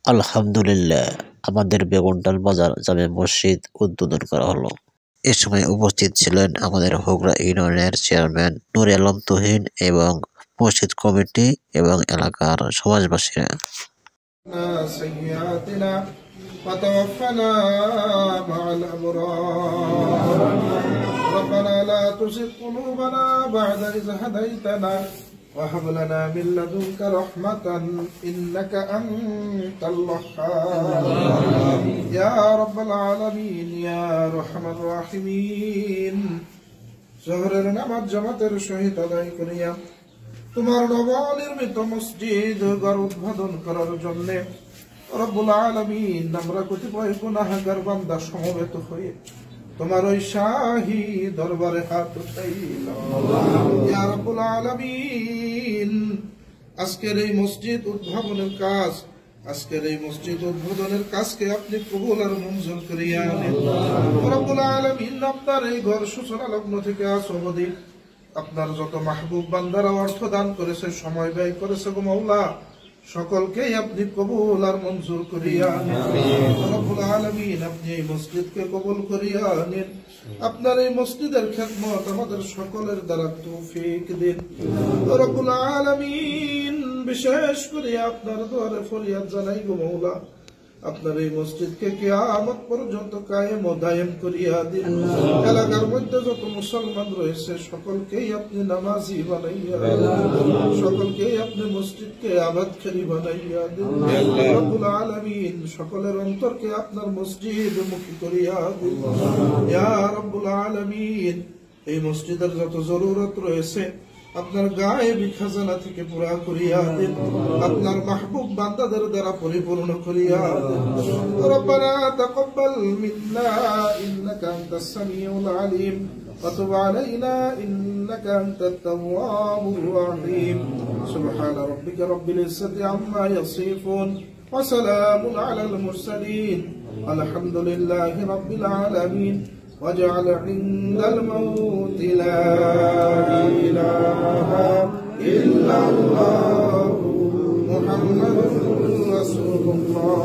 আলহামদুলিল্লাহ, আমাদের বেগুনটাল বাজার জামে মসজিদ উদ্বোধন করা হলো। এ সময় উপস্থিত ছিলেন আমাদের হোগড়া ইউনিয়নের চেয়ারম্যান নুরে আলম তুহিন এবং মসজিদ কমিটি এবং এলাকার সমাজবাসীরা। وتوفنا مع الأبرار ربنا لا تزغ قلوبنا بعد إذ هديتنا وهب لنا من لدنك رحمة إنك أنت الوهاب يا رب العالمين يا أرحم الراحمين শহরের নামাজ জামাতের সহিত আদায় করিয়া তোমার নবনির্মিত মসজিদ ঘর উদ্বোধন করার জন্য রব্বুল আলামিন আমরা কতিপয় গুনাহগার বান্দা সমবেত হয়ে তোমার ওই শাহী দরবারে হাত উঠাইলাম ইয়া রব্বুল আলামিন। আজকের এই মসজিদ উদ্বোধনের কাজকে আপনি কবুল আর মঞ্জুর করিয়া নেন রব্বুল আলামিন। আপনার এই ঘর সূচনা লগ্ন থেকে আজ অবধি আপনার যত মাহবুব বান্দারা অর্থ দান করেছে, সময় ব্যয় করেছে গো মাওলা, সকলকেই আপনি কবুল আর মঞ্জুর করিয়া নেন রব্বুল আলামিন। আপনি এই মসজিদকে কবুল করিয়া নেন, আপনার এই মসজিদের খেদমত আমাদের সকলের দ্বারা তৌফিক দিন রব্বুল আলামিন। বিশেষ করে আপনার দুয়ারে ফরিয়াদ জানাই গো মাওলা, আপনার এই মসজিদকে কিয়ামত পর্যন্ত কায়েম ও দায়েম করিয়া দিন। এলাকার মধ্যে যত মুসলমান রয়েছে সকলকেই আপনি নামাজি বানাইয়া দিন, সকলকেই আপনি মসজিদকে আবাদকারী বানাইয়া দিন রব্বুল আলামিন। সকলের অন্তরকে আপনার মসজিদ মুখী করিয়া দিন ইয়া রব্বুল আলামিন। এই মসজিদের যত জরুরত রয়েছে আপনার গায়েবী খাজানা থেকে পুরা করিয়া দিন, আপনার মাহবুব বান্দাদের দ্বারা পরিপূর্ণ করিয়া দিন। রব্বানা তাকাব্বাল মিন্না ইন্নাকা আনতাস সামিউল আলিম ওয়া তুব আলাইনা ইন্নাকা আনতাত তাওয়াবুর রহিম। সুবহানা রাব্বিকা রাব্বিল ইজ্জাতি আম্মা ইয়াসিফুন ওয়া সালামুন আলাল মুরসালিন আলহামদুলিল্লাহি রাব্বিল আলামিন। واجعل عند الموت لا إله إلا الله محمد رسول الله।